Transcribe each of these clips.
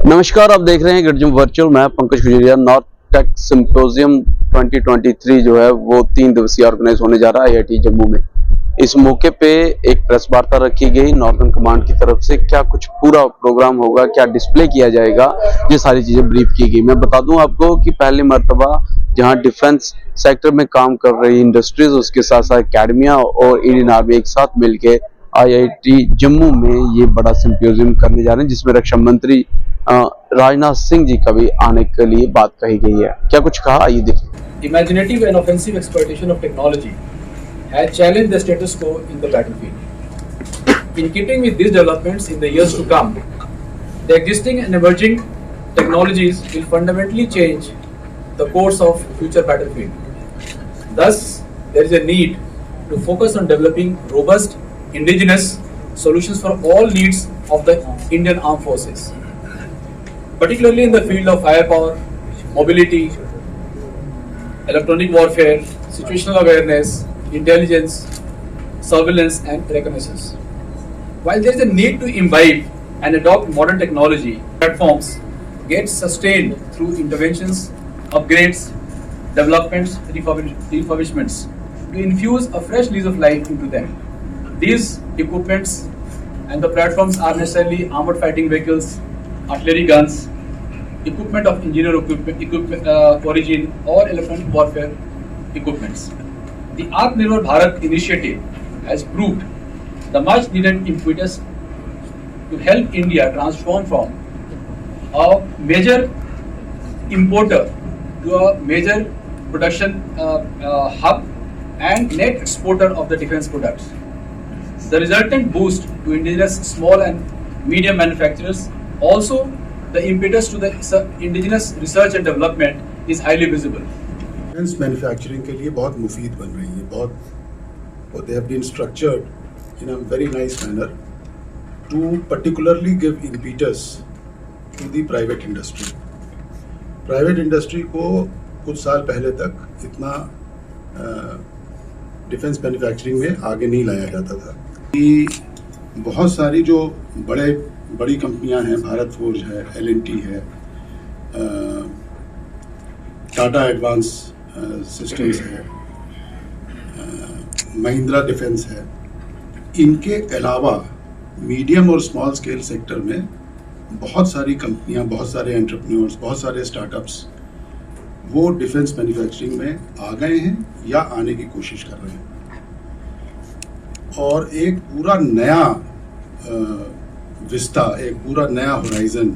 नमस्कार, आप देख रहे हैं गर्जुम वर्चुअल। मैं पंकज गुजरिया। नॉर्थ टेक सिंपोजियम 2023 जो है वो 3 दिवसीय ऑर्गेनाइज होने जा रहा है IIT जम्मू में। इस मौके पे एक प्रेस वार्ता रखी गई नॉर्दर्न कमांड की तरफ से। क्या कुछ पूरा प्रोग्राम होगा, क्या डिस्प्ले किया जाएगा, ये सारी चीजें ब्रीफ की गई। मैं बता दूं आपको कि पहली मर्तबा जहां डिफेंस सेक्टर में काम कर रही इंडस्ट्रीज, उसके साथ साथ अकेडमिया और इंडियन आर्मी एक साथ मिलकर IIT जम्मू में ये बड़ा सिंपोजियम करने जा रहे हैं, जिसमें रक्षा मंत्री राजनाथ सिंह जी का भी आने के लिए बात कही गई है। क्या कुछ कहा, आइए देखिए। Imaginative and offensive exploitation of technology has challenged the status quo in the battlefield. In keeping with these developments in the years to come, the existing and emerging technologies will fundamentally change the course of future battlefield. Thus, there is a need to focus on developing robust indigenous solutions for all needs of the Indian armed forces, particularly in the field of firepower, mobility, electronic warfare, situational awareness, intelligence, surveillance, and reconnaissance. While there is a need to imbibe and adopt modern technology, platforms get sustained through interventions, upgrades, developments, refurbishments to infuse a fresh lease of life into them. These equipments and the platforms are necessarily armored fighting vehicles, artillery guns, equipment of engineer origin, or electronic warfare equipments. The Atmanirbhar Bharat initiative has proved the much needed impetus to help India transform from a major importer to a major production hub and net exporter of the defense products. The resultant boost to indigenous small and medium manufacturers, also the impetus to the indigenous research and development is highly visible. Defense manufacturing के लिए बहुत मुफीद बन रही है, बहुत they have been structured in a very nice manner to particularly give impetus to the private industry. Private industry को कुछ साल पहले तक इतना डिफेंस मैन्युफैक्चरिंग में आगे नहीं लाया जाता था। कि बहुत सारी जो बड़ी कंपनियां हैं, भारत फोर्ज है, L&T है, टाटा एडवांस सिस्टम्स है, महिंद्रा डिफेंस है, इनके अलावा मीडियम और स्मॉल स्केल सेक्टर में बहुत सारी कंपनियां, बहुत सारे एंटरप्रेन्योर्स, बहुत सारे स्टार्टअप्स वो डिफेंस मैन्युफैक्चरिंग में आ गए हैं या आने की कोशिश कर रहे हैं। और एक पूरा नया विस्ता, एक पूरा नया होराइजन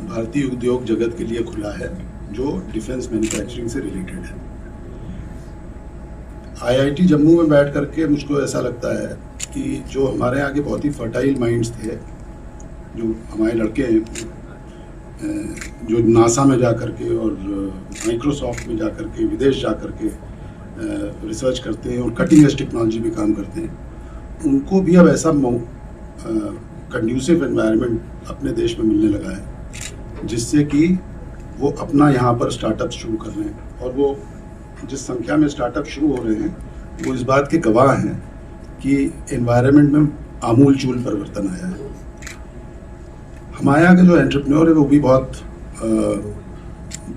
भारतीय उद्योग जगत के लिए खुला है जो डिफेंस मैन्युफैक्चरिंग से रिलेटेड है। IIT जम्मू में बैठ करके मुझको ऐसा लगता है कि जो हमारे यहाँ के बहुत ही फर्टाइल माइंड्स थे, जो हमारे लड़के जो नासा में जा करके और माइक्रोसॉफ्ट में जा करके, विदेश जा करके रिसर्च करते हैं और कटिंग एज टेक्नोलॉजी में काम करते हैं, उनको भी अब ऐसा कंड्यूसिव एनवायरनमेंट अपने देश में मिलने लगा है जिससे कि वो अपना यहाँ पर स्टार्टअप शुरू कर रहे हैं। और वो जिस संख्या में स्टार्टअप शुरू हो रहे हैं वो इस बात के गवाह हैं कि एनवायरनमेंट में आमूल चूल परिवर्तन आया है। हमारे यहाँ के जो एंटरप्रेन्योर है वो भी बहुत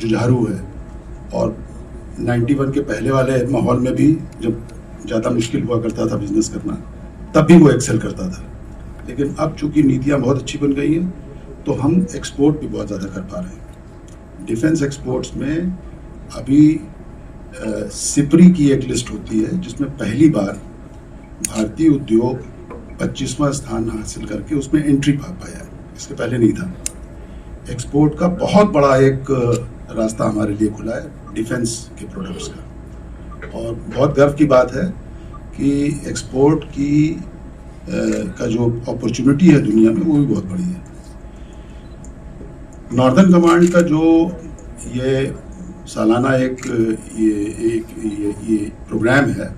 जुझारू है, और 91 के पहले वाले माहौल में भी जब ज़्यादा मुश्किल हुआ करता था बिजनेस करना, तब भी वो एक्सेल करता था। लेकिन अब चूंकि नीतियाँ बहुत अच्छी बन गई हैं तो हम एक्सपोर्ट भी बहुत ज़्यादा कर पा रहे हैं। डिफेंस एक्सपोर्ट्स में अभी सिपरी की एक लिस्ट होती है जिसमें पहली बार भारतीय उद्योग 25वां स्थान हासिल करके उसमें एंट्री पा पाया है, इसके पहले नहीं था। एक्सपोर्ट का बहुत बड़ा एक रास्ता हमारे लिए खुला है डिफेंस के प्रोडक्ट्स का, और बहुत गर्व की बात है कि एक्सपोर्ट का जो अपॉर्चुनिटी है दुनिया में वो भी बहुत बड़ी है। नॉर्दर्न कमांड का जो ये सालाना एक प्रोग्राम है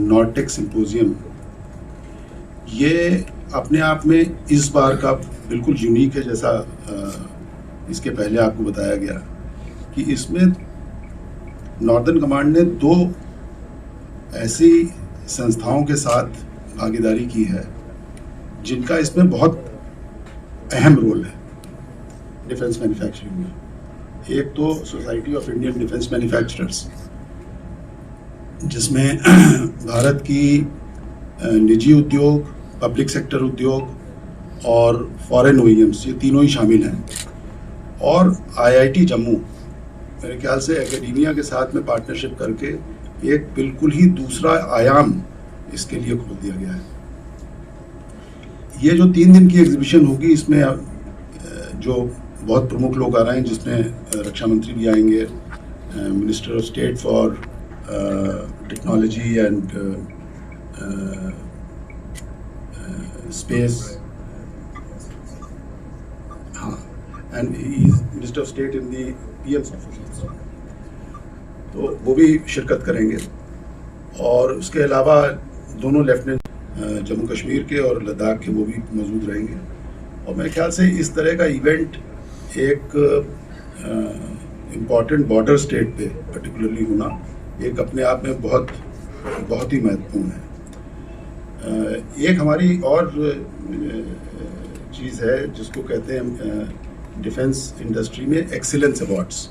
नॉर्थ टेक सिंपोजियम, ये अपने आप में इस बार का बिल्कुल यूनिक है। जैसा इसके पहले आपको बताया गया कि इसमें नॉर्दर्न कमांड ने 2 ऐसी संस्थाओं के साथ भागीदारी की है जिनका इसमें बहुत अहम रोल है। डिफेंस मैन्युफैक्चरिंग में। एक तो society of Indian defence manufacturers, जिसमें भारत की निजी उद्योग, पब्लिक सेक्टर उद्योग और फॉरेन ओईएम्स, ये तीनों ही शामिल हैं। और आईआईटी जम्मू मेरे ख्याल से एकेडेमिया के साथ में पार्टनरशिप करके एक बिल्कुल ही दूसरा आयाम इसके लिए खोल दिया गया है। ये जो 3 दिन की एग्जीबिशन होगी, इसमें जो बहुत प्रमुख लोग आ रहे हैं, जिसमें रक्षा मंत्री भी आएंगे, minister of state for technology and space, हाँ, and minister of state in the PM's office, तो वो भी शिरकत करेंगे। और उसके अलावा दोनों लेफ्टिनेंट जम्मू कश्मीर के और लद्दाख के वो भी मौजूद रहेंगे। और मेरे ख्याल से इस तरह का इवेंट एक इम्पॉर्टेंट बॉर्डर स्टेट पे पर्टिकुलरली होना एक अपने आप में बहुत बहुत ही महत्वपूर्ण है। एक हमारी और चीज़ है जिसको कहते हैं डिफेंस इंडस्ट्री में एक्सीलेंस अवार्ड्स।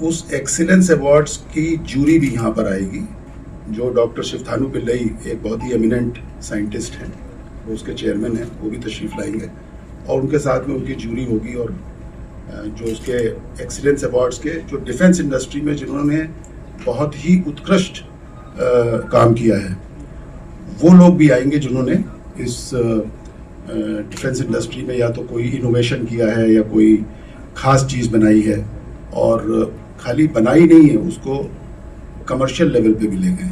उस एक्सीलेंस अवार्ड्स की जूरी भी यहाँ पर आएगी, जो डॉक्टर शिवथानु पिल्लई, एक बहुत ही एमिनेंट साइंटिस्ट हैं, वो उसके चेयरमैन हैं, वो भी तशरीफ़ लाएंगे और उनके साथ में उनकी जूरी होगी। और जो उसके एक्सीलेंस अवार्ड्स के जो डिफेंस इंडस्ट्री में जिन्होंने बहुत ही उत्कृष्ट काम किया है, वो लोग भी आएंगे जिन्होंने इस डिफेंस इंडस्ट्री में या तो कोई इनोवेशन किया है या कोई ख़ास चीज़ बनाई है, और खाली बनाई नहीं है, उसको कमर्शियल लेवल पे भी ले गए।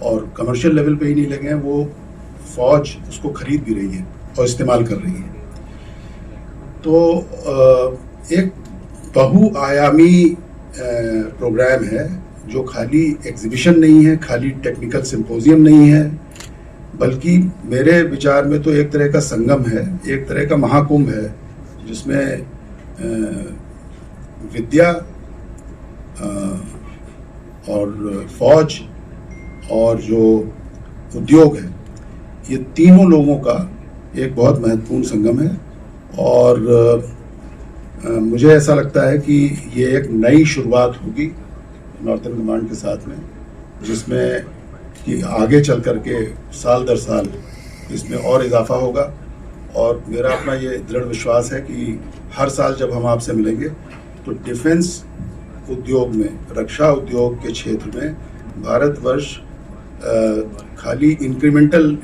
और कमर्शियल लेवल पे ही नहीं ले गए, वो फौज उसको खरीद भी रही है और इस्तेमाल कर रही है। तो एक बहुआयामी प्रोग्राम है, जो खाली एग्जीबिशन नहीं है, खाली टेक्निकल सिंपोजियम नहीं है, बल्कि मेरे विचार में तो एक तरह का संगम है, एक तरह का महाकुंभ है, जिसमें विद्या और फौज और जो उद्योग है, ये तीनों लोगों का एक बहुत महत्वपूर्ण संगम है। और मुझे ऐसा लगता है कि ये एक नई शुरुआत होगी नॉर्थर्न कमांड के साथ में, जिसमें कि आगे चल कर के साल दर साल इसमें और इजाफा होगा। और मेरा अपना ये दृढ़ विश्वास है कि हर साल जब हम आपसे मिलेंगे तो डिफेंस उद्योग में, रक्षा उद्योग के क्षेत्र में भारतवर्ष खाली इंक्रीमेंटल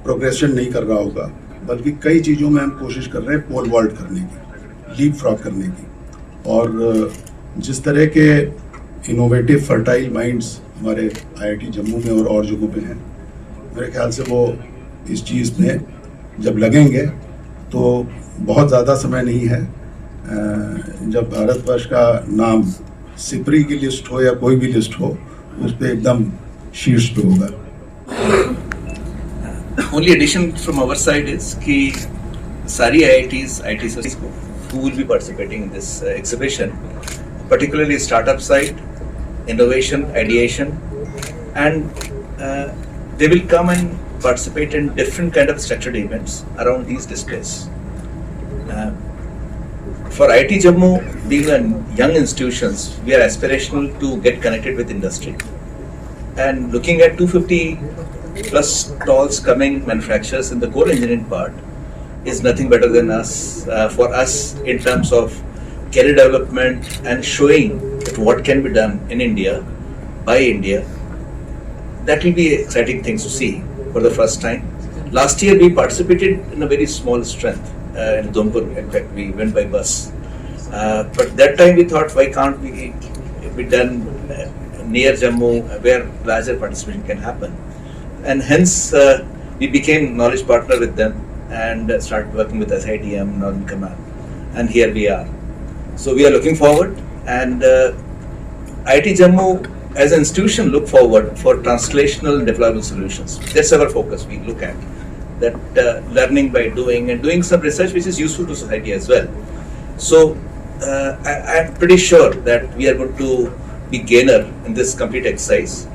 प्रोग्रेशन नहीं कर रहा होगा, बल्कि कई चीज़ों में हम कोशिश कर रहे हैं पोल वॉल्ट करने की, लीप फ्रॉग करने की। और जिस तरह के इनोवेटिव फर्टाइल माइंड्स हमारे आईआईटी जम्मू में और जगहों पे हैं, मेरे ख्याल से वो इस चीज़ में जब लगेंगे तो बहुत ज़्यादा समय नहीं है, जब भारतवर्ष का नाम सिपरी की लिस्ट हो या कोई भी लिस्ट हो, उस पर एकदम शीर्ष पे होगा। Only addition from our side is कि सारी IITs, IITs who will be participating in this exhibition, particularly startup side, innovation, ideation, and they will come and participate in different kind of structured events around these displays. For IIT Jammu, being a young institutions, we are aspirational to get connected with industry, and looking at 250 plus stalls coming manufacturers in the core engineering part is nothing better than us for us in terms of career development and showing that what can be done in India by India. That will be exciting things to see for the first time. Last year we participated in a very small strength in Udhampur. In fact, we went by bus, but that time we thought, why can't we be done near Jammu where larger participation can happen? And hence we became knowledge partner with them and started working with SITM, Northern Command, and here we are. So we are looking forward, and IIT Jammu as an institution look forward for translational and deployable solutions. That's our focus. We look at that learning by doing and doing some research which is useful to society as well. So I'm pretty sure that we are going to be gainer in this complete exercise.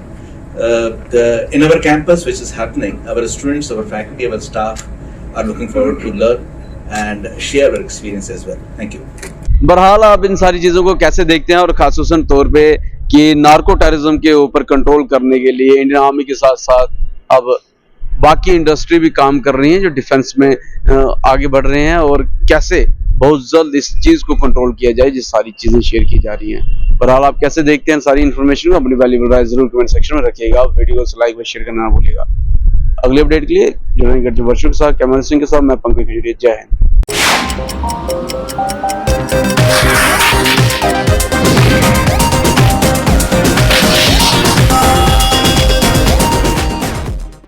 In our campus, which is happening, our students, our faculty, our staff are looking forward to learn and share our experience as well. Thank you. बहरहाल आप इन सारी चीज़ों को कैसे देखते हैं, और खासूसन तौर पे कि नार्को टेररिज्म के ऊपर कंट्रोल करने के लिए इंडियन आर्मी के साथ साथ अब बाकी इंडस्ट्री भी काम कर रही हैं जो डिफेंस में आगे बढ़ रहे हैं, और कैसे बहुत जल्द इस चीज़ को कंट्रोल किया जाए, जिस सारी चीज़ें शेयर की जा रही हैं। बहरहाल आप कैसे देखते हैं सारी इन्फॉर्मेशन को, अपनी वैल्यूएबल राय जरूर कमेंट सेक्शन में रखिएगा। वीडियो को लाइक व शेयर करना ना भूलिएगा। अगले अपडेट के लिए जुड़ेंगे वर्षों के साथ, कैमरा सिंह के साथ मैं पंकज खजूरिया। जय हिंद।